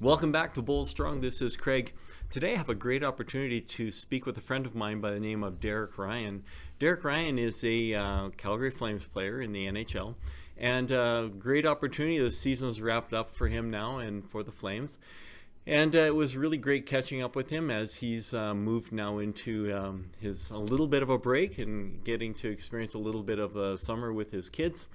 Welcome back to Bold Strong. This is Craig. Today I have a great opportunity to speak with a friend of mine by the name of Derek Ryan. Derek Ryan is a Calgary Flames player in the NHL, and a great opportunity. The season's wrapped up for him now and for the Flames. And it was really great catching up with him as he's moved now into his a little bit of a break and getting to experience a little bit of the summer with his kids.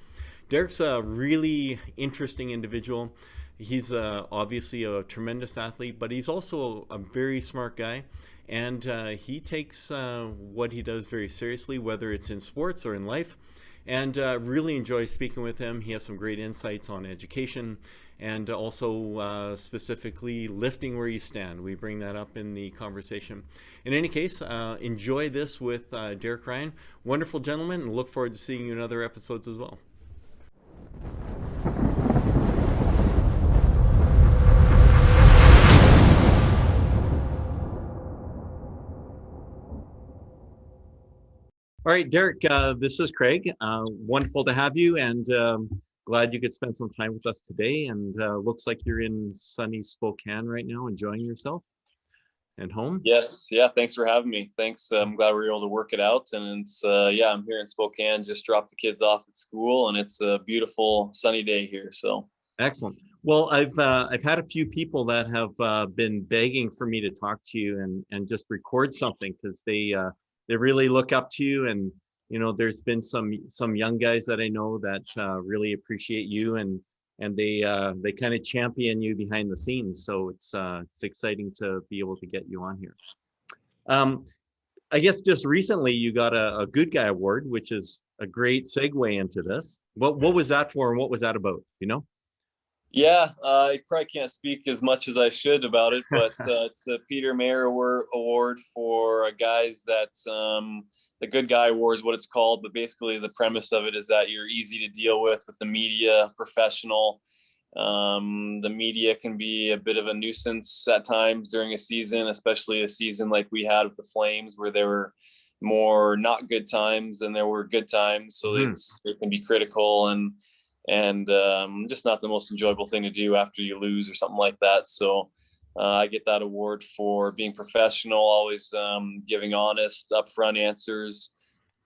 Derek's a really interesting individual. He's obviously a tremendous athlete, but he's also a very smart guy. And he takes what he does very seriously, whether it's in sports or in life. And really enjoy speaking with him. He has some great insights on education and also specifically lifting where you stand. We bring that up in the conversation. In any case, enjoy this with Derek Ryan. Wonderful gentleman, and look forward to seeing you in other episodes as well. All right, Derek, this is Craig. Wonderful to have you, and glad you could spend some time with us today. And looks like you're in sunny Spokane right now, enjoying yourself and home. Yes. Yeah. Thanks for having me. Thanks. I'm glad we were able to work it out. And it's, I'm here in Spokane, just dropped the kids off at school, and it's a beautiful sunny day here. So Excellent. Well, I've had a few people that have been begging for me to talk to you and just record something because they really look up to you. And there's been some young guys that I know that really appreciate you, and they kind of champion you behind the scenes. So it's exciting to be able to get you on here. I guess just recently you got a Good Guy Award, which is a great segue into this. What was that for, and what was that about? yeah, I probably can't speak as much as I should about it, but it's the Peter Maher Award for guys that the Good Guy Award is what it's called. But basically the premise of it is that you're easy to deal with the media, professional. The media can be a bit of a nuisance at times during a season, especially a season like we had with the Flames, where there were more not good times than there were good times. So it can be critical and just not the most enjoyable thing to do after you lose or something like that. So I get that award for being professional, always giving honest, upfront answers.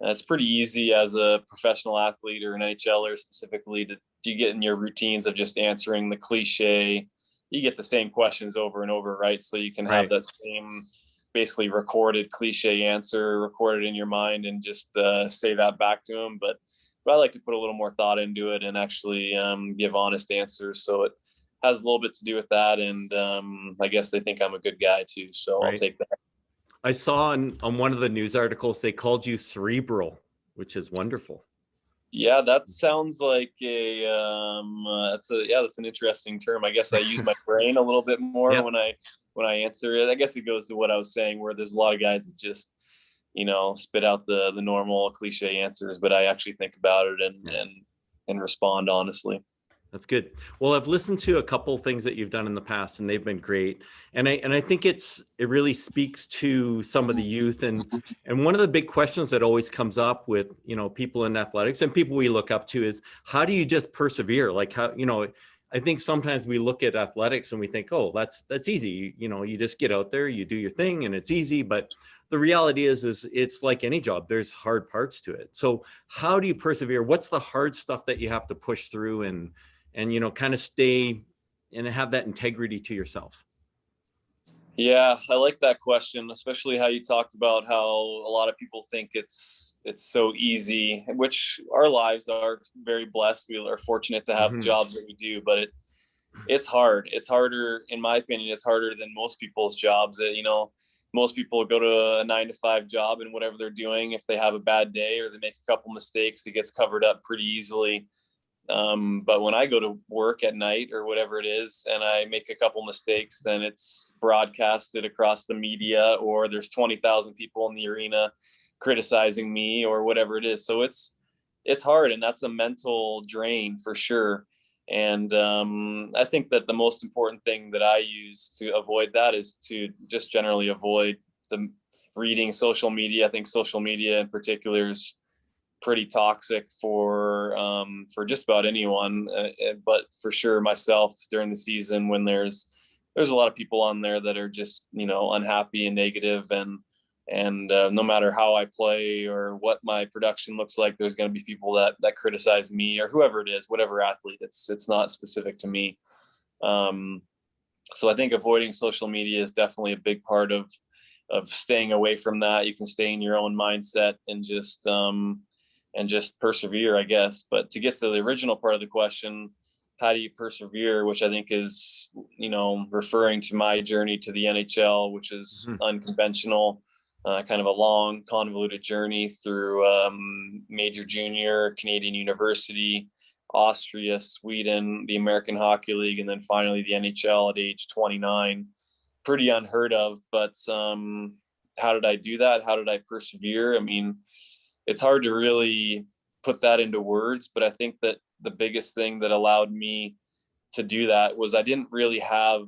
And it's pretty easy as a professional athlete or an NHLer specifically to get in your routines of just answering the cliche. You get the same questions over and over, right? So you can have that same basically recorded cliche answer recorded in your mind and just say that back to them. But I like to put a little more thought into it and actually give honest answers. So it has a little bit to do with that. And I guess they think I'm a good guy too. So I'll take that. I saw on one of the news articles, they called you cerebral, which is wonderful. Yeah, that sounds like that's an interesting term. I guess I use my brain a little bit more when I answer it. I guess it goes to what I was saying, where there's a lot of guys that just spit out the normal cliche answers, but I actually think about it and respond honestly. That's good. Well, I've listened to a couple of things that you've done in the past, and they've been great. And I think it really speaks to some of the youth. And one of the big questions that always comes up with, people in athletics and people we look up to is, how do you just persevere? Like how, I think sometimes we look at athletics and we think, oh, that's easy. You just get out there, you do your thing and it's easy. But the reality is it's like any job. There's hard parts to it. So how do you persevere? What's the hard stuff that you have to push through and kind of stay and have that integrity to yourself? Yeah, I like that question, especially how you talked about how a lot of people think it's so easy, which our lives are very blessed. We are fortunate to have jobs that we do, but it's hard. It's harder, in my opinion, it's harder than most people's jobs. Most people go to a 9-to-5 job, and whatever they're doing, if they have a bad day or they make a couple mistakes, it gets covered up pretty easily. But when I go to work at night or whatever it is, and I make a couple mistakes, then it's broadcasted across the media, or there's 20,000 people in the arena criticizing me or whatever it is. So it's hard, and that's a mental drain for sure. And I think that the most important thing that I use to avoid that is to just generally avoid the reading social media. I think social media in particular is pretty toxic for just about anyone, but for sure myself during the season when there's there's a lot of people on there that are just, unhappy and negative, and no matter how I play or what my production looks like, there's going to be people that criticize me, or whoever it is, whatever athlete. It's not specific to me. So I think avoiding social media is definitely a big part of staying away from that. You can stay in your own mindset and just persevere, I guess. But to get to the original part of the question, how do you persevere, which I think is, referring to my journey to the NHL, which is unconventional, kind of a long, convoluted journey through major junior, Canadian university, Austria, Sweden, the American Hockey League, and then finally the NHL at age 29. Pretty unheard of, but how did I do that? How did I persevere? I mean, it's hard to really put that into words, but I think that the biggest thing that allowed me to do that was I didn't really have,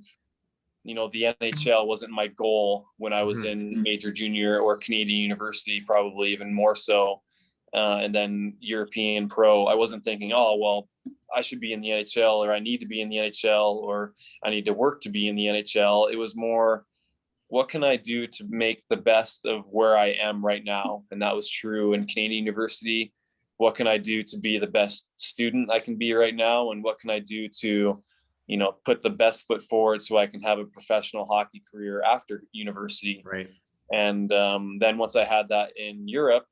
the NHL wasn't my goal when I was in major junior or Canadian university, probably even more so. And then European pro, I wasn't thinking, oh, well, I should be in the NHL, or I need to be in the NHL, or I need to work to be in the NHL. It was more, what can I do to make the best of where I am right now? And that was true in Canadian university. What can I do to be the best student I can be right now? And what can I do to, put the best foot forward so I can have a professional hockey career after university? Right. And then once I had that in Europe,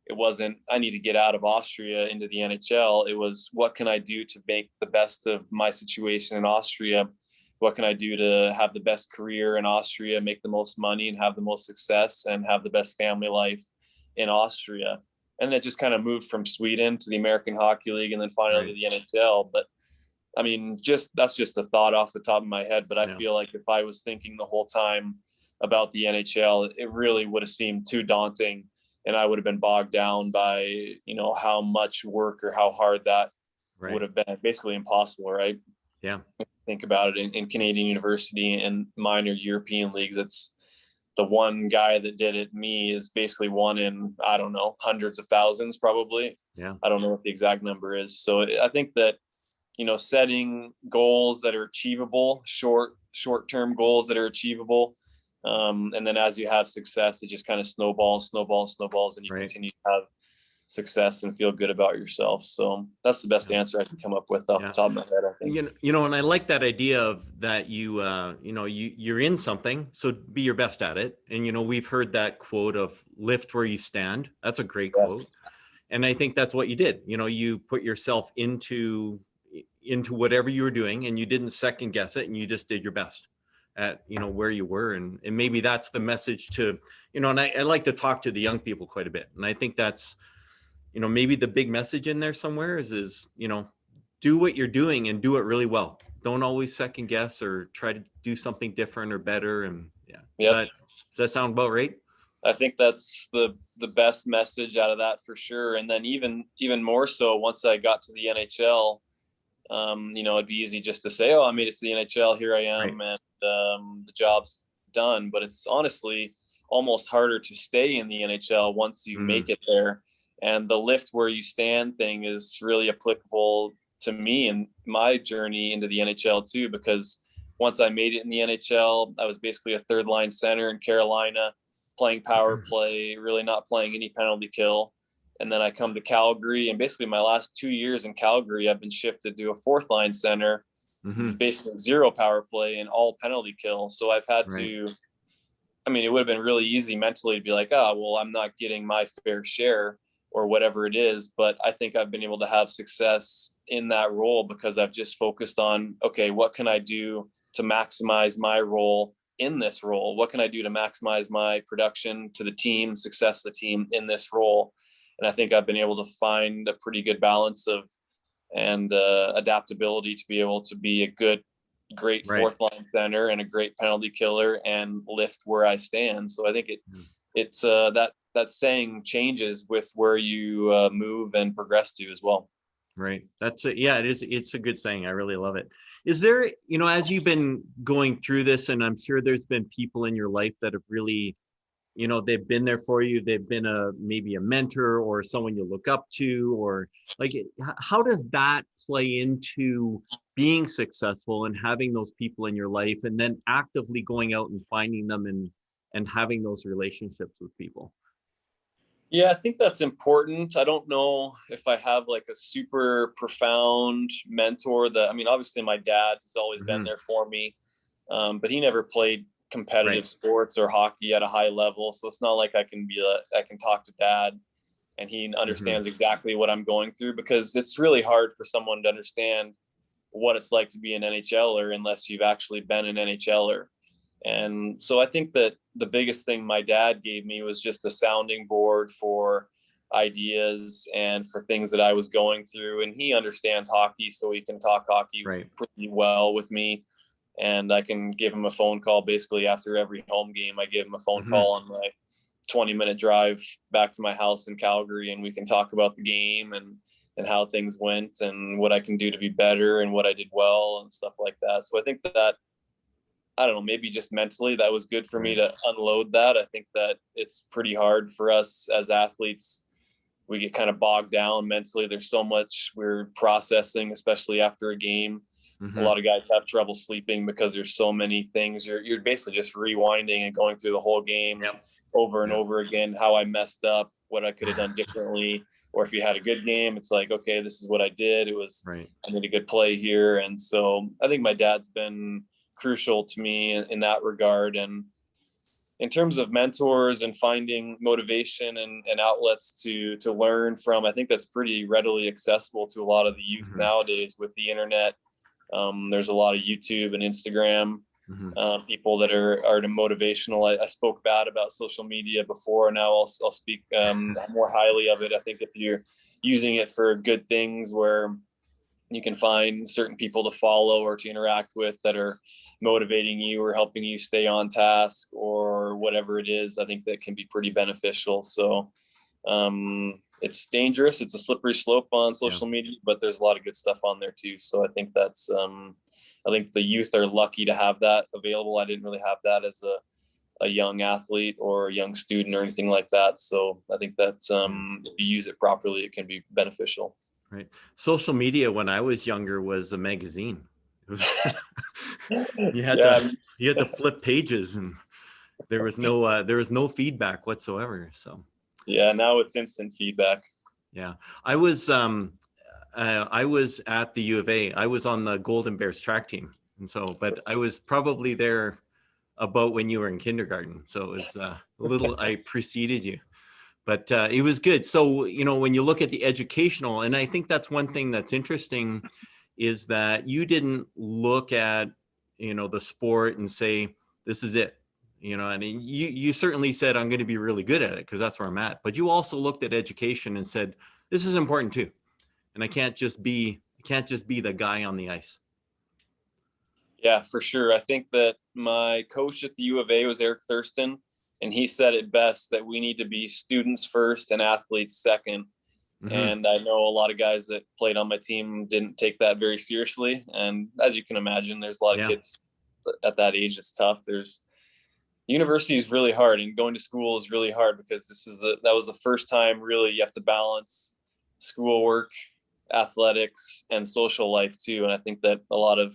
it wasn't, I need to get out of Austria into the NHL. It was, what can I do to make the best of my situation in Austria? What can I do to have the best career in Austria, make the most money and have the most success and have the best family life in Austria? And it just kind of moved from Sweden to the American Hockey League and then finally to the NHL. But I mean, that's just a thought off the top of my head. But I feel like if I was thinking the whole time about the NHL, it really would have seemed too daunting. And I would have been bogged down by, how much work or how hard that would have been. Basically impossible, right? Yeah. Think about it in Canadian university and minor European leagues. It's the one guy that did it. Me is basically one in, I don't know, hundreds of thousands, probably. Yeah. I don't know what the exact number is. So I think that, setting goals that are achievable, short-term goals that are achievable. And then as you have success, it just kind of snowballs, and you continue to have success and feel good about yourself. So that's the best answer I can come up with off the top of my head, I think. And I like that idea of that you're in something, so be your best at it. And, we've heard that quote of lift where you stand. That's a great quote. And I think that's what you did. You put yourself into whatever you were doing, and you didn't second guess it, and you just did your best at, where you were. And maybe that's the message to, and I like to talk to the young people quite a bit. And I think that's, maybe the big message in there somewhere is, do what you're doing and do it really well. Don't always second guess or try to do something different or better. And does that sound about right? I think that's the best message out of that for sure. And then even more so once I got to the NHL, it'd be easy just to say, oh, I made it to the NHL, here I am, and the job's done. But it's honestly almost harder to stay in the NHL once you make it there. And the lift where you stand thing is really applicable to me and my journey into the NHL too, because once I made it in the NHL, I was basically a third line center in Carolina, playing power play, really not playing any penalty kill. And then I come to Calgary, and basically my last 2 years in Calgary, I've been shifted to a fourth line center. It's basically zero power play and all penalty kill. So I've had to, it would have been really easy mentally to be like, oh, well, I'm not getting my fair share or whatever it is. But I think I've been able to have success in that role because I've just focused on, okay, what can I do to maximize my role in this role? What can I do to maximize my production to the team, success of the team in this role? And I think I've been able to find a pretty good balance of adaptability to be able to be a great fourth line center and a great penalty killer and lift where I stand. So I think it's that saying changes with where you move and progress to as well. Right. That's it. Yeah, it is. It's a good saying. I really love it. Is there, as you've been going through this, and I'm sure there's been people in your life that have really, they've been there for you. They've been maybe a mentor or someone you look up to, or like, how does that play into being successful and having those people in your life, and then actively going out and finding them and having those relationships with people. Yeah, I think that's important. I don't know if I have like a super profound mentor that, I mean, obviously my dad has always been there for me, but he never played competitive sports or hockey at a high level. So it's not like I can talk to dad and he understands exactly what I'm going through, because it's really hard for someone to understand what it's like to be an NHLer unless you've actually been an NHLer. And so I think that the biggest thing my dad gave me was just a sounding board for ideas and for things that I was going through. And he understands hockey, so he can talk hockey pretty well with me. And I can give him a phone call basically after every home game. I give him a phone call on my 20-minute drive back to my house in Calgary, and we can talk about the game and how things went and what I can do to be better and what I did well and stuff like that. So I think that I don't know, maybe just mentally that was good for me to unload that. I think that it's pretty hard for us as athletes. We get kind of bogged down mentally. There's so much we're processing, especially after a game. A lot of guys have trouble sleeping because there's so many things. You're basically just rewinding and going through the whole game over and over again, how I messed up, what I could have done differently. Or if you had a good game, it's like, okay, this is what I did. It was, I made a good play here. And so I think my dad's been crucial to me in that regard. And in terms of mentors and finding motivation and outlets to learn from, I think that's pretty readily accessible to a lot of the youth nowadays with the internet. There's a lot of YouTube and Instagram people that are motivational. I spoke bad about social media before. Now I'll speak more highly of it. I think if you're using it for good things, where you can find certain people to follow or to interact with that are motivating you or helping you stay on task or whatever it is, I think that can be pretty beneficial. So it's dangerous. It's a slippery slope on social media, but there's a lot of good stuff on there too. So I think that's, I think the youth are lucky to have that available. I didn't really have that as a young athlete or a young student or anything like that. So I think that if you use it properly, it can be beneficial. Right. Social media when I was younger was a magazine. It was you had to flip pages, and there was no feedback whatsoever. So yeah, now it's instant feedback. Yeah. I was at the U of A. I was on the Golden Bears track team. And so, but I was probably there about when you were in kindergarten. So it was a little, I preceded you. But it was good. So, when you look at the educational, and I think that's one thing that's interesting, is that you didn't look at, the sport and say, this is it. And you certainly said, I'm going to be really good at it because that's where I'm at. But you also looked at education and said, this is important too. And I can't just be the guy on the ice. Yeah, for sure. I think that my coach at the U of A was Eric Thurston. And he said it best that we need to be students first and athletes second. And I know a lot of guys that played on my team didn't take that very seriously. And as you can imagine, there's a lot of kids at that age. It's tough. University is really hard, and going to school is really hard because that was the first time really you have to balance schoolwork, athletics, and social life too. And I think that a lot of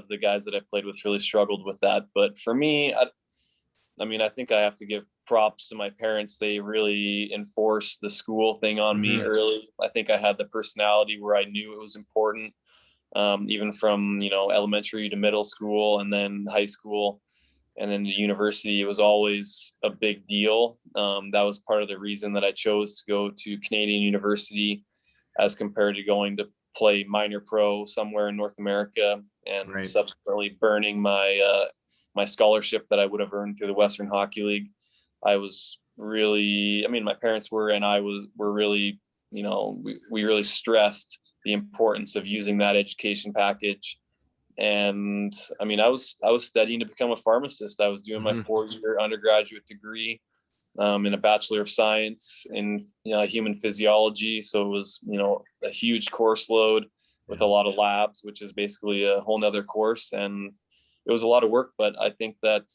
the guys that I played with really struggled with that. But for me, I think I have to give props to my parents. They really enforced the school thing on me early. I think I had the personality where I knew it was important, even from, elementary to middle school and then high school and then the university. It was always a big deal. That was part of the reason that I chose to go to Canadian University as compared to going to play minor pro somewhere in North America and subsequently burning my scholarship that I would have earned through the Western Hockey League. I was really, my parents were, and were really, we really stressed the importance of using that education package. And I was studying to become a pharmacist. I was doing my 4-year undergraduate degree in a Bachelor of Science in human physiology. So it was, a huge course load with a lot of labs, which is basically a whole nother course. And it was a lot of work, but I think that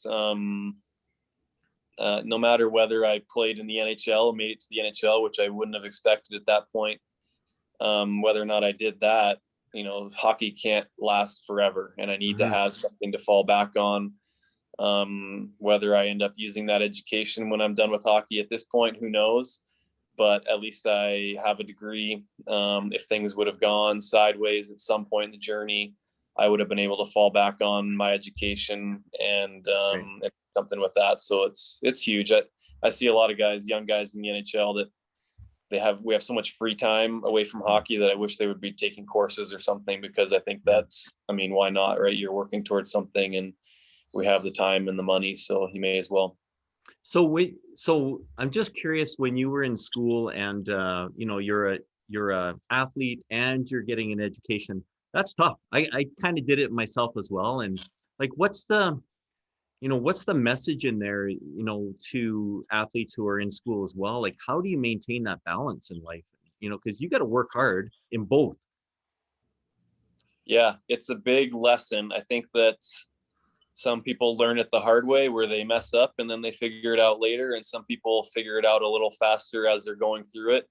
no matter whether I played in the NHL, made it to the NHL, which I wouldn't have expected at that point, whether or not I did that, hockey can't last forever, and I need to Mm-hmm. have something to fall back on. Whether I end up using that education when I'm done with hockey at this point, who knows? But at least I have a degree. If things would have gone sideways at some point in the journey, I would have been able to fall back on my education and Right. something with that. So it's huge. I see a lot of guys, young guys in the NHL, that we have so much free time away from hockey that I wish they would be taking courses or something, because I think why not, right? You're working towards something, and we have the time and the money, so you may as well. So I'm just curious, when you were in school and you're a athlete and you're getting an education, that's tough. I kind of did it myself as well. And like, what's the message in there, to athletes who are in school as well? Like, how do you maintain that balance in life? Because you got to work hard in both. Yeah, it's a big lesson. I think that some people learn it the hard way, where they mess up and then they figure it out later, and some people figure it out a little faster as they're going through it.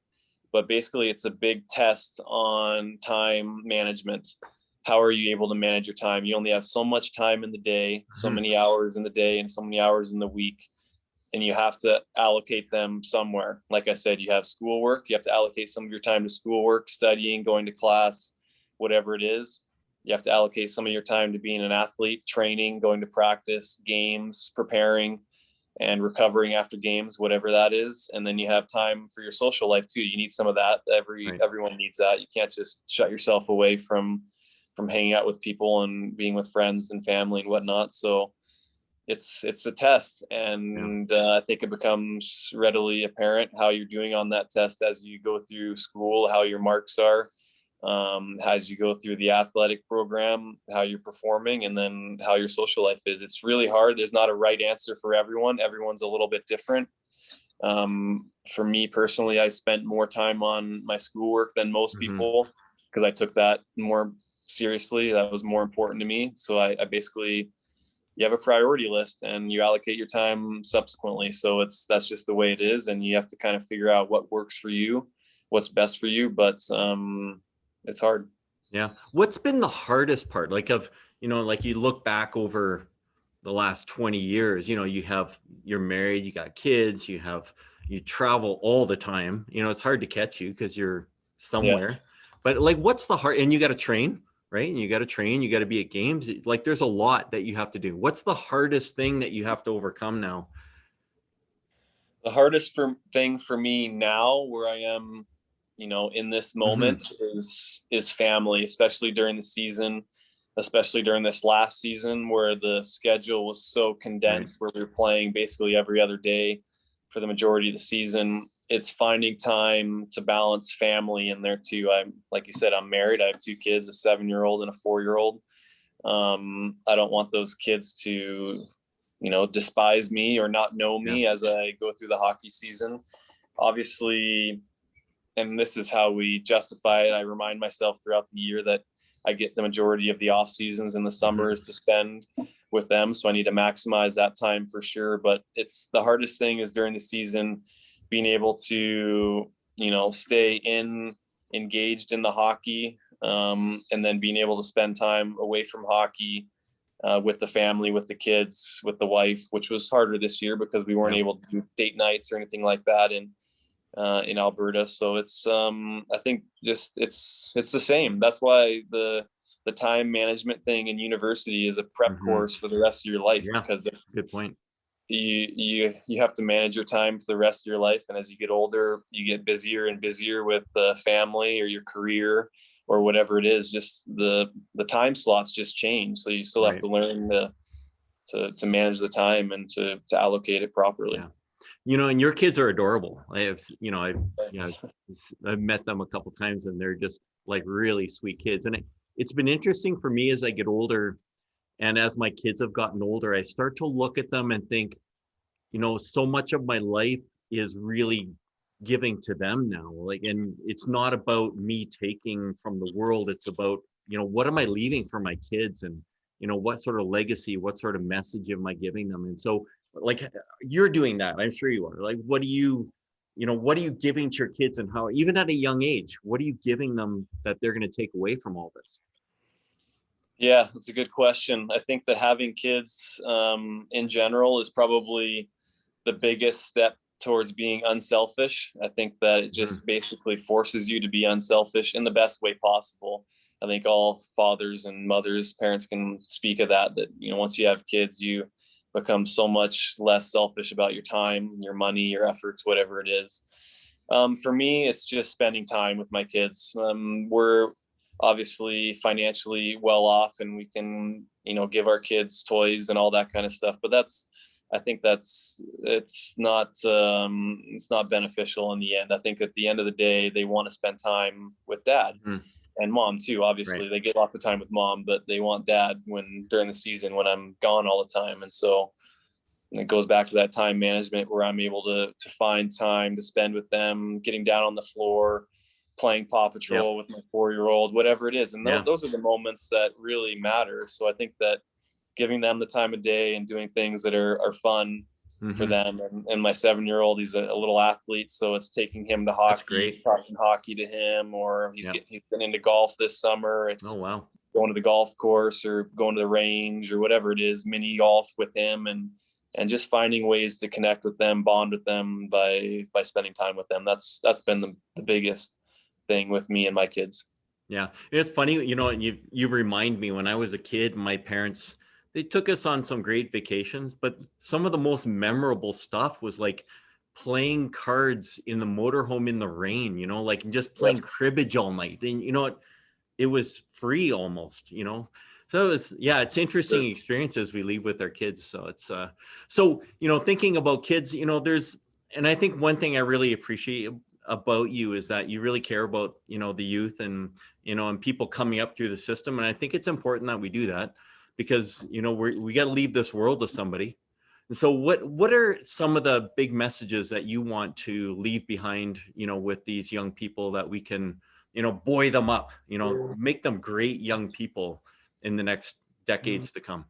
But basically, it's a big test on time management. How are you able to manage your time? You only have so much time in the day, so many hours in the day, and so many hours in the week, and you have to allocate them somewhere. Like I said, you have schoolwork. You have to allocate some of your time to schoolwork, studying, going to class, whatever it is. You have to allocate some of your time to being an athlete, training, going to practice, games, preparing, and recovering after games, whatever that is. And then you have time for your social life too. You need some of that. Right. Everyone needs that. You can't just shut yourself away from hanging out with people and being with friends and family and whatnot. So it's a test, and I think it becomes readily apparent how you're doing on that test as you go through school, how your marks are, as you go through the athletic program, how you're performing, and then how your social life is. It's really hard. There's not a right answer for everyone. Everyone's a little bit different. For me personally, I spent more time on my schoolwork than most people, because I took that more seriously. That was more important to me. So I basically, you have a priority list and you allocate your time subsequently. So that's just the way it is. And you have to kind of figure out what works for you, what's best for you. But it's hard. Yeah. What's been the hardest part? Like like you look back over the last 20 years, you're married, you got kids, you travel all the time. It's hard to catch you because you're somewhere. Yeah. But like, what's the hard, and you got to train, right? And you got to train, you got to be at games. Like, there's a lot that you have to do. What's the hardest thing that you have to overcome now? The hardest thing for me now, where I am, in this moment, is family, especially during the season, especially during this last season where the schedule was so condensed, where we were playing basically every other day for the majority of the season. It's finding time to balance family in there too. Like you said, I'm married. I have 2 kids, a 7-year-old and a 4-year-old. I don't want those kids to, despise me or not know me as I go through the hockey season. Obviously, and this is how we justify it, I remind myself throughout the year that I get the majority of the off seasons and the summers to spend with them. So I need to maximize that time for sure. But it's the hardest thing is during the season, being able to, stay engaged in the hockey, and then being able to spend time away from hockey with the family, with the kids, with the wife, which was harder this year because we weren't able to do date nights or anything like that in Alberta. So it's I think just it's the same. That's why the time management thing in university is a prep course for the rest of your life, because good point. You have to manage your time for the rest of your life, and as you get older you get busier and busier with the family or your career or whatever it is. Just the time slots just change, so you still have to learn to manage the time and to allocate it properly. And your kids are adorable. I've met them a couple of times, and they're just like really sweet kids. And it's been interesting for me as I get older, and as my kids have gotten older, I start to look at them and think, so much of my life is really giving to them now. And it's not about me taking from the world. It's about, what am I leaving for my kids, and, what sort of legacy, what sort of message am I giving them? And so, like, you're doing that, I'm sure you are. Like, what do you what are you giving to your kids, and how, even at a young age, what are you giving them that they're going to take away from all this? Yeah, that's a good question. I think that having kids in general is probably the biggest step towards being unselfish. I think that it just basically forces you to be unselfish in the best way possible. I think all fathers and mothers, parents can speak of that, once you have kids, you become so much less selfish about your time, your money, your efforts, whatever it is. For me, it's just spending time with my kids. We're obviously financially well off, and we can, give our kids toys and all that kind of stuff. But I think it's not beneficial in the end. I think at the end of the day, they want to spend time with dad and mom too. Obviously, Right. they get lots of time with mom, but they want dad during the season when I'm gone all the time. And it goes back to that time management where I'm able to find time to spend with them, getting down on the floor, playing Paw Yep. Patrol with my 4-year-old, whatever it is. And Yeah. those are the moments that really matter. So I think that giving them the time of day and doing things that are fun for them. And my 7-year-old, he's a little athlete, so it's taking him to That's hockey, great. talking hockey to him, or he's been into golf this summer. Oh, It's wow. going to the golf course or going to the range or whatever it is, mini golf with him, and just finding ways to connect with them, bond with them by spending time with them. That's been the biggest thing with me and my kids. Yeah. It's funny, you remind me, when I was a kid, my parents, they took us on some great vacations, but some of the most memorable stuff was like playing cards in the motorhome in the rain, like just playing cribbage all night. And it was free almost, So it's interesting experiences we leave with our kids. So it's thinking about kids, and I think one thing I really appreciate about you is that you really care about, the youth and, and people coming up through the system. And I think it's important that we do that, because, we got to leave this world to somebody. And so what are some of the big messages that you want to leave behind, with these young people, that we can, buoy them up, make them great young people in the next decades to come?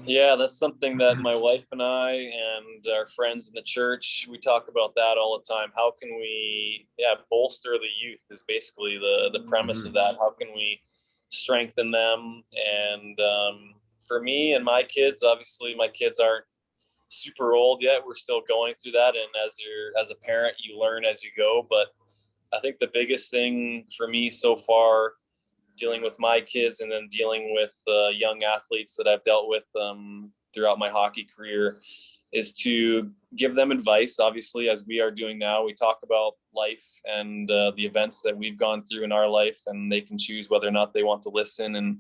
Yeah, that's something that my wife and I and our friends in the church, we talk about that all the time. How can we, bolster the youth is basically the premise of that. How can we strengthen them? And for me and my kids, obviously my kids aren't super old yet. We're still going through that. And as a parent, you learn as you go. But I think the biggest thing for me so far, dealing with my kids and then dealing with young athletes that I've dealt with throughout my hockey career, is to give them advice. Obviously, as we are doing now, we talk about life and the events that we've gone through in our life, and they can choose whether or not they want to listen and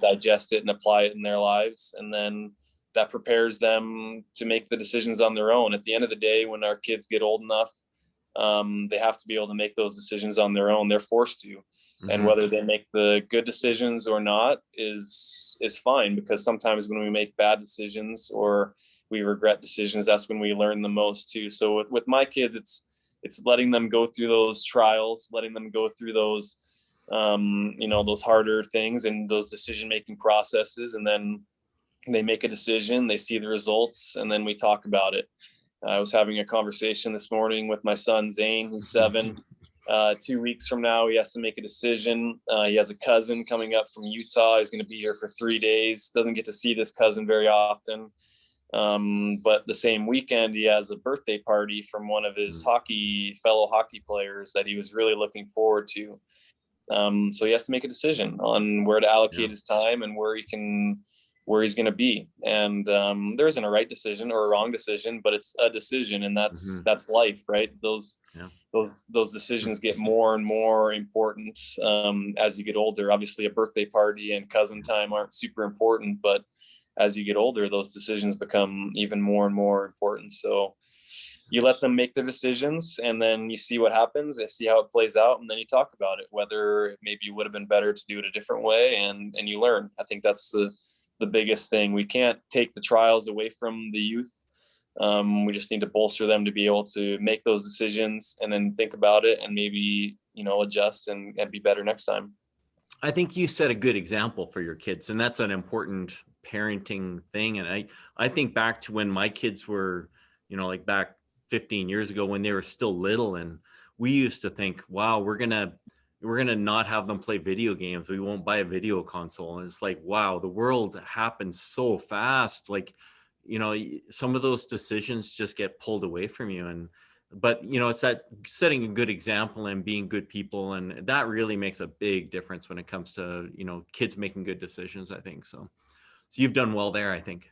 digest it and apply it in their lives. And then that prepares them to make the decisions on their own. At the end of the day, when our kids get old enough, they have to be able to make those decisions on their own. They're forced to. And whether they make the good decisions or not is fine, because sometimes when we make bad decisions or we regret decisions, that's when we learn the most too. So with my kids, it's letting them go through those trials, letting them go through those those harder things and those decision-making processes, and then they make a decision, they see the results, and then we talk about it. I was having a conversation this morning with my son, Zane, who's 7. 2 weeks from now, he has to make a decision. He has a cousin coming up from Utah. He's going to be here for 3 days. Doesn't get to see this cousin very often. But the same weekend, he has a birthday party from one of his fellow hockey players that he was really looking forward to. So he has to make a decision on where to allocate his time and where he's going to be. And there isn't a right decision or a wrong decision, but it's a decision, and that's life, right? Those decisions get more and more important as you get older. Obviously, a birthday party and cousin time aren't super important, but as you get older, those decisions become even more and more important. So you let them make their decisions, and then you see what happens, and see how it plays out, and then you talk about it, whether maybe it would have been better to do it a different way, and you learn. I think that's the biggest thing. We can't take the trials away from the youth. We just need to bolster them to be able to make those decisions and then think about it and maybe, adjust and be better next time. I think you set a good example for your kids, and that's an important parenting thing. And I think back to when my kids were, like back 15 years ago when they were still little, and we used to think, wow, we're gonna not have them play video games. We won't buy a video console. And it's like, wow, the world happens so fast. Like, some of those decisions just get pulled away from you. But it's that setting a good example and being good people, and that really makes a big difference when it comes to kids making good decisions, I think. So you've done well there, I think.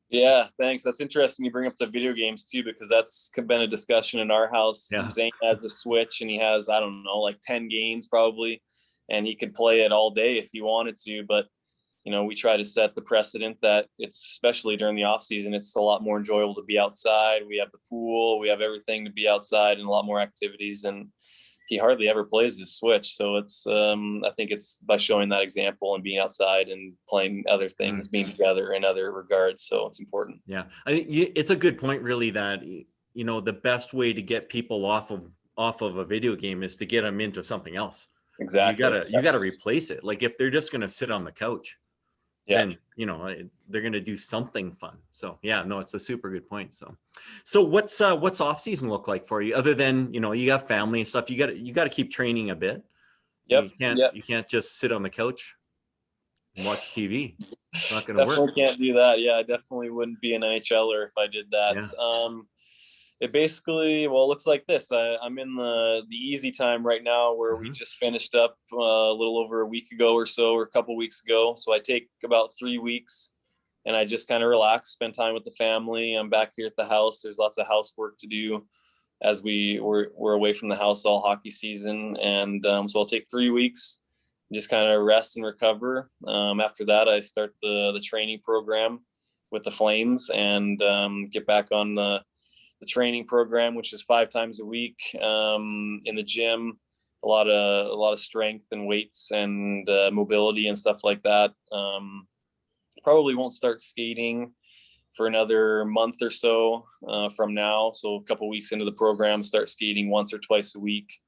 Yeah, thanks. That's interesting you bring up the video games too, because that's been a discussion in our house. Yeah. Zane has a Switch and he has, I don't know, like 10 games probably, and he could play it all day if he wanted to. But, we try to set the precedent that it's, especially during the off season, it's a lot more enjoyable to be outside. We have the pool, we have everything to be outside and a lot more activities. And he hardly ever plays his Switch. So it's, I think it's by showing that example and being outside and playing other things, being together in other regards. So it's important. Yeah. I think it's a good point, really, that, the best way to get people off of a video game is to get them into something else. Exactly. You gotta replace it. Like if they're just going to sit on the couch, then, they're going to do something fun. So yeah, no, it's a super good point. So what's off season look like for you, other than, you got family and stuff? You got to keep training a bit. Yep. You can't just sit on the couch and watch TV. It's not going to work. Definitely can't do that. Yeah, I definitely wouldn't be an NHLer if I did that. Yeah. It basically, well, it looks like this. I'm in the easy time right now, where we just finished up a little over a week ago or so, or a couple weeks ago. So I take about 3 weeks and I just kind of relax, spend time with the family. I'm back here at the house. There's lots of housework to do as we're away from the house all hockey season. And so I'll take 3 weeks, just kind of rest and recover. After that, I start the training program with the Flames and get back on the training program, which is 5 times a week in the gym. A lot of strength and weights and mobility and stuff like that. Probably won't start skating for another month or so from now. So a couple weeks into the program, start skating once or twice a week.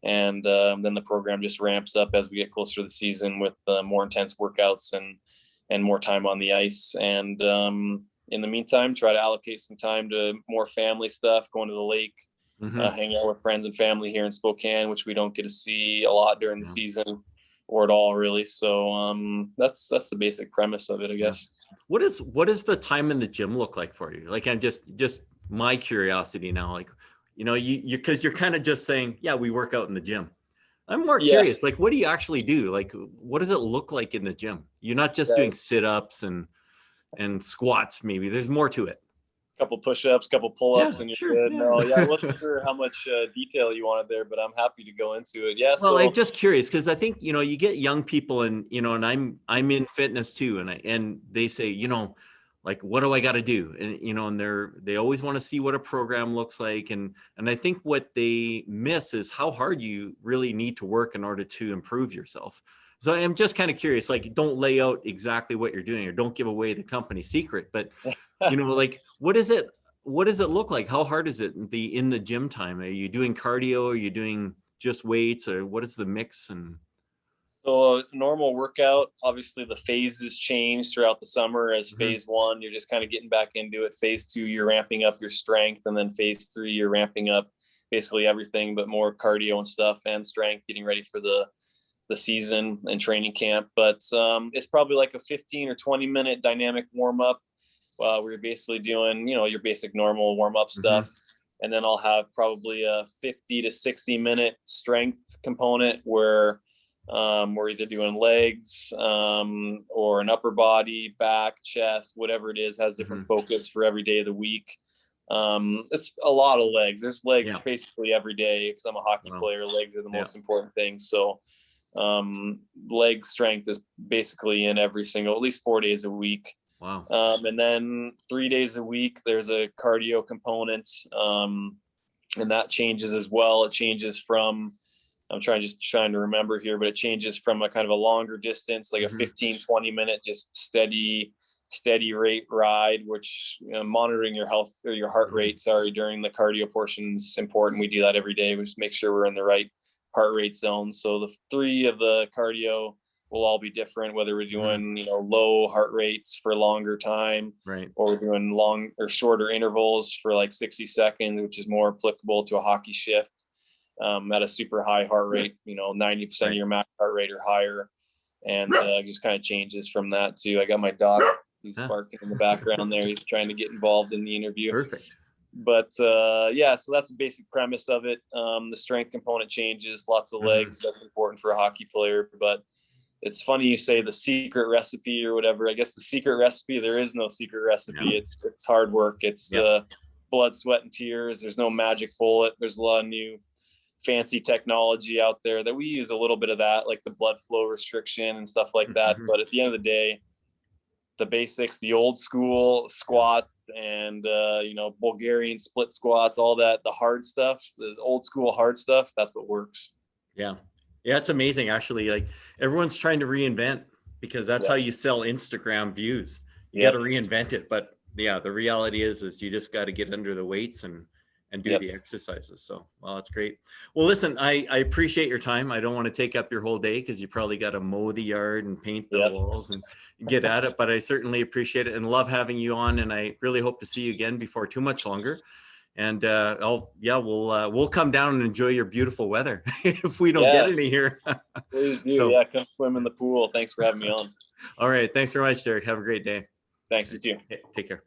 And then the program just ramps up as we get closer to the season with more intense workouts and more time on the ice. And in the meantime, try to allocate some time to more family stuff, going to the lake, hanging out with friends and family here in Spokane, which we don't get to see a lot during the season or at all, really. So that's the basic premise of it, I guess. What does the time in the gym look like for you? Like, I'm just my curiosity now, like, you because you're kind of just saying, yeah, we work out in the gym. I'm more curious, like, what do you actually do? Like, what does it look like in the gym? You're not just doing sit-ups and squats, maybe. There's more to it. Couple push-ups, couple pull-ups, and you're good. Yeah. No, I wasn't sure how much detail you wanted there, but I'm happy to go into it. Yeah. Well, I'm just curious, because I think, you get young people and, and I'm in fitness too. And they say, like, what do I got to do? And, and they always want to see what a program looks like. And I think what they miss is how hard you really need to work in order to improve yourself. So I'm just kind of curious, like, don't lay out exactly what you're doing or don't give away the company secret, but, like, what does it look like? How hard is it in the gym time? Are you doing cardio? Are you doing just weights, or what is the mix? And so a normal workout, obviously the phases change throughout the summer. As phase 1, you're just kind of getting back into it. Phase 2, you're ramping up your strength. And then phase 3, you're ramping up basically everything, but more cardio and stuff and strength, getting ready for the season and training camp. But it's probably like a 15 or 20 minute dynamic warm up. We're basically doing, your basic normal warm up stuff. And then I'll have probably a 50 to 60 minute strength component where we're either doing legs or an upper body, back, chest, whatever it is, has different focus for every day of the week. It's a lot of legs. There's legs basically every day, because I'm a hockey player. Legs are the most important thing. So leg strength is basically in every single, at least 4 days a week. Wow. And then 3 days a week, there's a cardio component. And that changes as well. It changes from, I'm trying to remember here, but it changes from a kind of a longer distance, like a 15, 20 minute, just steady rate ride, which, monitoring your health or your heart rate, during the cardio portion is important. We do that every day. We just make sure we're in the right heart rate zone. So the 3 of the cardio will all be different, whether we're doing, low heart rates for a longer time, Right. or we're doing long or shorter intervals for like 60 seconds, which is more applicable to a hockey shift, at a super high heart rate, 90% Right. of your max heart rate or higher. And just kind of changes from that too. I got my dog, he's barking in the background there. He's trying to get involved in the interview. Perfect. But yeah, so that's the basic premise of it. The strength component changes, lots of legs. That's important for a hockey player. But it's funny you say the secret recipe or whatever. I guess the secret recipe, there is no secret recipe. Yeah. It's hard work. It's blood, sweat, and tears. There's no magic bullet. There's a lot of new fancy technology out there that we use a little bit of that, like the blood flow restriction and stuff like that. But at the end of the day, the basics, the old school squat and Bulgarian split squats, all that, the hard stuff, the old school hard stuff, that's what works. Yeah, it's amazing actually. Like, everyone's trying to reinvent, because that's how you sell Instagram views. You got to reinvent it. But yeah, the reality is you just got to get under the weights and do the exercises. So, well, that's great. Well, listen, I appreciate your time. I don't want to take up your whole day, because you probably got to mow the yard and paint the walls and get at it. But I certainly appreciate it and love having you on. And I really hope to see you again before too much longer. And we'll come down and enjoy your beautiful weather if we don't get any here. Please do. Come swim in the pool. Thanks for having me on. All right. Thanks very much, Derek. Have a great day. Thanks, you too. Take care.